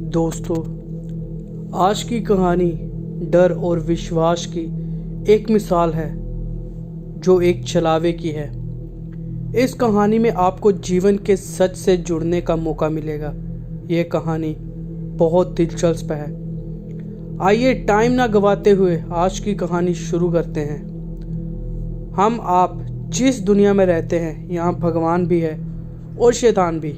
दोस्तों, आज की कहानी डर और विश्वास की एक मिसाल है जो एक छलावे की है। इस कहानी में आपको जीवन के सच से जुड़ने का मौका मिलेगा। यह कहानी बहुत दिलचस्प है। आइए टाइम ना गवाते हुए आज की कहानी शुरू करते हैं। हम आप जिस दुनिया में रहते हैं यहाँ भगवान भी है और शैतान भी।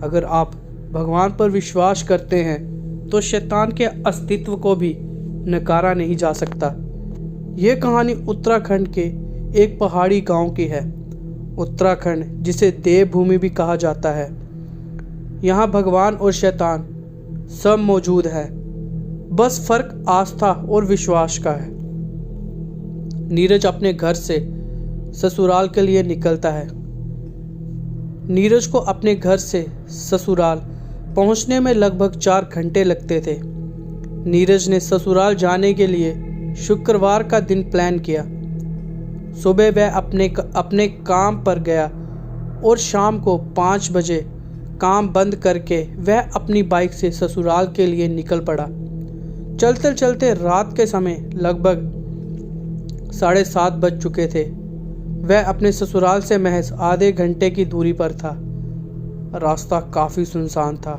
अगर आप भगवान पर विश्वास करते हैं तो शैतान के अस्तित्व को भी नकारा नहीं जा सकता। ये कहानी उत्तराखंड के एक पहाड़ी गांव की है। उत्तराखंड जिसे देवभूमि भी कहा जाता है। यहाँ भगवान और शैतान सब मौजूद है, बस फर्क आस्था और विश्वास का है। नीरज अपने घर से ससुराल के लिए निकलता है। नीरज को अपने घर से ससुराल पहुंचने में लगभग 4 घंटे लगते थे। नीरज ने ससुराल जाने के लिए शुक्रवार का दिन प्लान किया। सुबह वह अपने काम पर गया और शाम को 5 बजे काम बंद करके वह अपनी बाइक से ससुराल के लिए निकल पड़ा। चलते चलते रात के समय लगभग 7:30 बज चुके थे। वह अपने ससुराल से महज आधे घंटे की दूरी पर था। रास्ता काफ़ी सुनसान था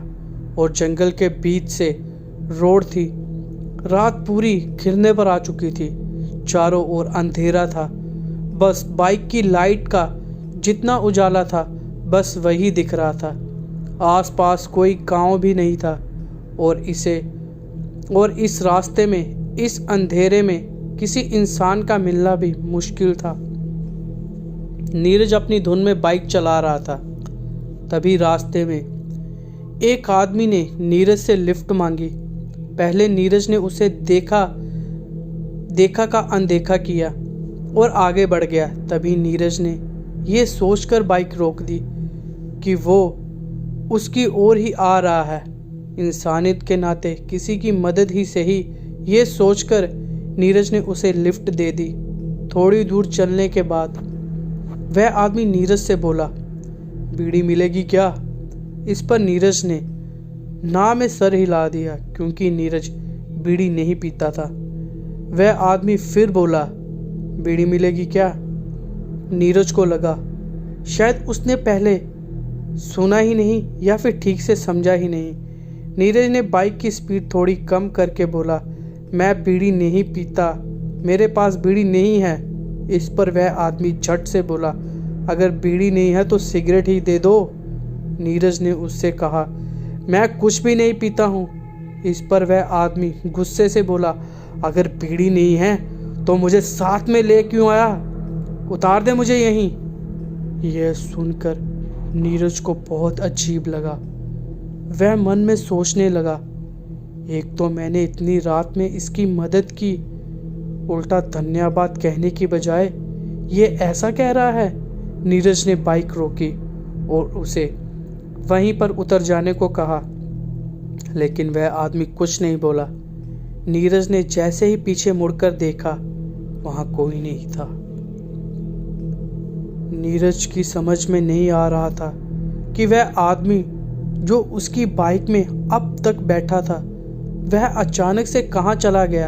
और जंगल के बीच से रोड थी। रात पूरी घिरने पर आ चुकी थी। चारों ओर अंधेरा था। बस बाइक की लाइट का जितना उजाला था बस वही दिख रहा था। आसपास कोई गांव भी नहीं था और इस रास्ते में, इस अंधेरे में किसी इंसान का मिलना भी मुश्किल था। नीरज अपनी धुन में बाइक चला रहा था। तभी रास्ते में एक आदमी ने नीरज से लिफ्ट मांगी। पहले नीरज ने उसे देखा का अनदेखा किया और आगे बढ़ गया। तभी नीरज ने यह सोचकर बाइक रोक दी कि वो उसकी ओर ही आ रहा है। इंसानियत के नाते किसी की मदद ही सही, ये सोचकर नीरज ने उसे लिफ्ट दे दी। थोड़ी दूर चलने के बाद वह आदमी नीरज से बोला, बीड़ी मिलेगी क्या? इस पर नीरज ने ना में सर हिला दिया क्योंकि नीरज बीड़ी नहीं पीता था। वह आदमी फिर बोला, बीड़ी मिलेगी क्या? नीरज को लगा शायद उसने पहले सुना ही नहीं या फिर ठीक से समझा ही नहीं। नीरज ने बाइक की स्पीड थोड़ी कम करके बोला, मैं बीड़ी नहीं पीता, मेरे पास बीड़ी नहीं है। इस पर वह आदमी झट से बोला, अगर बीड़ी नहीं है तो सिगरेट ही दे दो। नीरज ने उससे कहा, मैं कुछ भी नहीं पीता हूँ। इस पर वह आदमी गुस्से से बोला, अगर बीड़ी नहीं है तो मुझे साथ में ले क्यों आया? उतार दे मुझे यहीं। यह सुनकर नीरज को बहुत अजीब लगा। वह मन में सोचने लगा, एक तो मैंने इतनी रात में इसकी मदद की, उल्टा धन्यवाद कहने की बजाय ये ऐसा कह रहा है। नीरज ने बाइक रोकी और उसे वहीं पर उतर जाने को कहा, लेकिन वह आदमी कुछ नहीं बोला। नीरज ने जैसे ही पीछे मुड़कर देखा, वहां कोई नहीं था। नीरज की समझ में नहीं आ रहा था कि वह आदमी जो उसकी बाइक में अब तक बैठा था वह अचानक से कहां चला गया।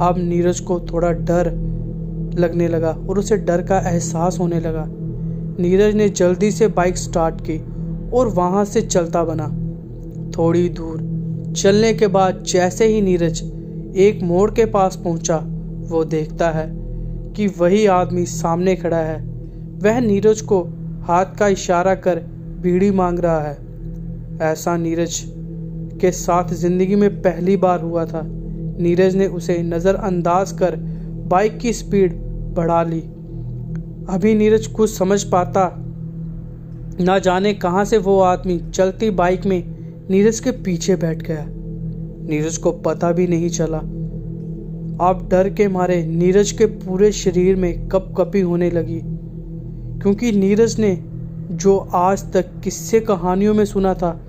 अब नीरज को थोड़ा डर लगने लगा और उसे डर का एहसास होने लगा। नीरज ने जल्दी से बाइक स्टार्ट की और वहां से चलता बना। थोड़ी दूर चलने के बाद जैसे ही नीरज एक मोड़ के पास पहुंचा, वो देखता है कि वही आदमी सामने खड़ा है। वह नीरज को हाथ का इशारा कर बीड़ी मांग रहा है। ऐसा नीरज के साथ जिंदगी में पहली बार हुआ था। नीरज ने उसे नज़रअंदाज कर बाइक की स्पीड बढ़ा ली। अभी नीरज कुछ समझ पाता, ना जाने कहां से वो आदमी चलती बाइक में नीरज के पीछे बैठ गया। नीरज को पता भी नहीं चला। अब डर के मारे नीरज के पूरे शरीर में कपकपी होने लगी, क्योंकि नीरज ने जो आज तक किस्से कहानियों में सुना था,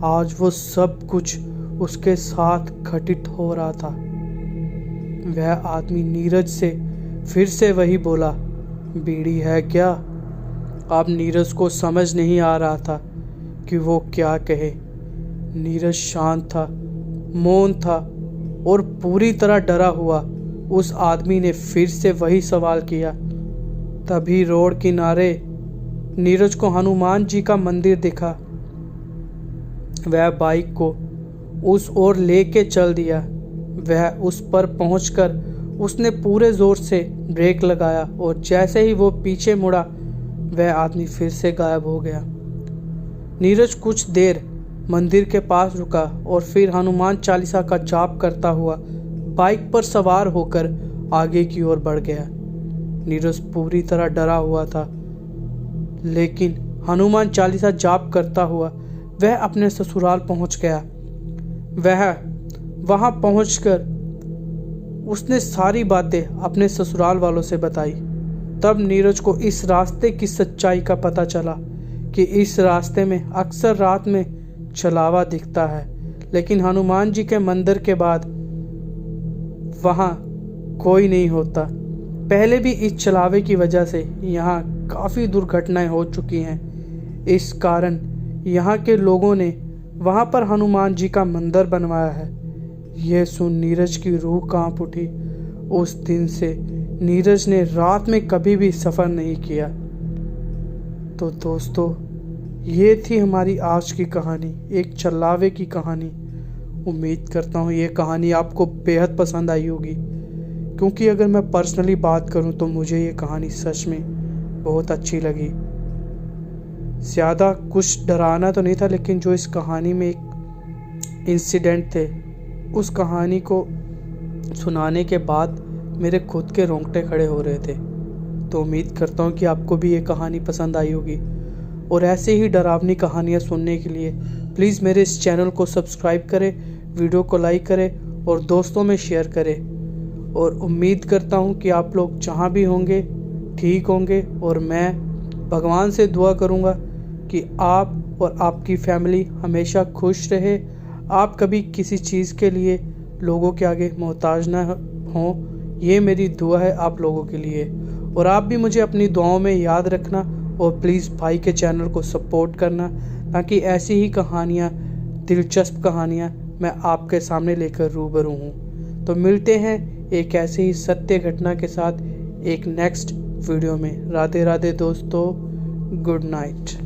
आज वो सब कुछ उसके साथ घटित हो रहा था। वह आदमी नीरज से फिर से वही बोला, बीड़ी है क्या? अब नीरज को समझ नहीं आ रहा था कि वो क्या कहे। नीरज शांत था, मौन था और पूरी तरह डरा हुआ। उस आदमी ने फिर से वही सवाल किया। तभी रोड किनारे नीरज को हनुमान जी का मंदिर दिखा। वह बाइक को उस ओर लेके चल दिया। वह उस पर पहुंचकर उसने पूरे जोर से ब्रेक लगाया और जैसे ही वो पीछे मुड़ा वह आदमी फिर से गायब हो गया। नीरज कुछ देर मंदिर के पास रुका और फिर हनुमान चालीसा का जाप करता हुआ बाइक पर सवार होकर आगे की ओर बढ़ गया। नीरज पूरी तरह डरा हुआ था, लेकिन हनुमान चालीसा जाप करता हुआ वह अपने ससुराल पहुंच गया। वह वहां पहुंचकर उसने सारी बातें अपने ससुराल वालों से बताई। तब नीरज को इस रास्ते की सच्चाई का पता चला कि इस रास्ते में अक्सर रात में छलावा दिखता है, लेकिन हनुमान जी के मंदिर के बाद वहां कोई नहीं होता। पहले भी इस छलावे की वजह से यहाँ काफ़ी दुर्घटनाएं हो चुकी हैं। इस कारण यहाँ के लोगों ने वहाँ पर हनुमान जी का मंदिर बनवाया है। यह सुन नीरज की रूह कांप उठी। उस दिन से नीरज ने रात में कभी भी सफ़र नहीं किया। तो दोस्तों, ये थी हमारी आज की कहानी, एक छलावे की कहानी। उम्मीद करता हूँ ये कहानी आपको बेहद पसंद आई होगी, क्योंकि अगर मैं पर्सनली बात करूँ तो मुझे ये कहानी सच में बहुत अच्छी लगी। ज़्यादा कुछ डराना तो नहीं था, लेकिन जो इस कहानी में एक इंसिडेंट थे उस कहानी को सुनाने के बाद मेरे खुद के रोंगटे खड़े हो रहे थे। तो उम्मीद करता हूँ कि आपको भी ये कहानी पसंद आई होगी। और ऐसे ही डरावनी कहानियाँ सुनने के लिए प्लीज़ मेरे इस चैनल को सब्सक्राइब करें, वीडियो को लाइक करें और दोस्तों में शेयर करें। और उम्मीद करता हूँ कि आप लोग जहाँ भी होंगे ठीक होंगे, और मैं भगवान से दुआ करूँगा कि आप और आपकी फैमिली हमेशा खुश रहे। आप कभी किसी चीज़ के लिए लोगों के आगे मोहताज ना हों, ये मेरी दुआ है आप लोगों के लिए। और आप भी मुझे अपनी दुआओं में याद रखना और प्लीज़ भाई के चैनल को सपोर्ट करना, ताकि ऐसी ही कहानियाँ, दिलचस्प कहानियाँ मैं आपके सामने लेकर रूबरू हूँ। तो मिलते हैं एक ऐसे ही सत्य घटना के साथ एक नेक्स्ट वीडियो में। राधे राधे दोस्तों, गुड नाइट।